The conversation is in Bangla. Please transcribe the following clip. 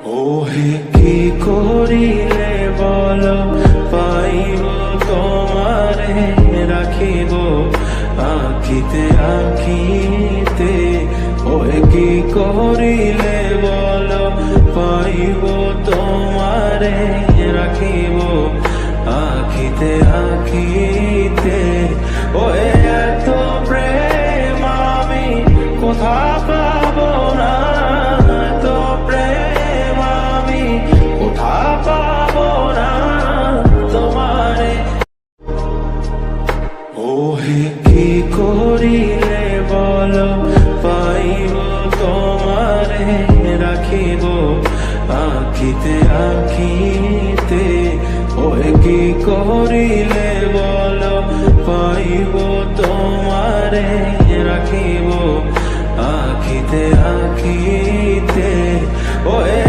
ওহে কি করিলে বল পাইব তোমারে রাখিব আখিতে আখিতে। ওহে কি করিলে বল পাইব তোমারে রাখিব আখিতে আখিতে। ওহে এত প্রেম আমি কোথা পাব না, এত প্রেম আমি কোথা পাব না তোমারে। ওহে কি করিলে বল পাইব তোমারে রাখিব আখিতে আখিতে। ওহে কি করিলে বল পাইব তোমারে রাখিব আখিতে আখিতে। ওহে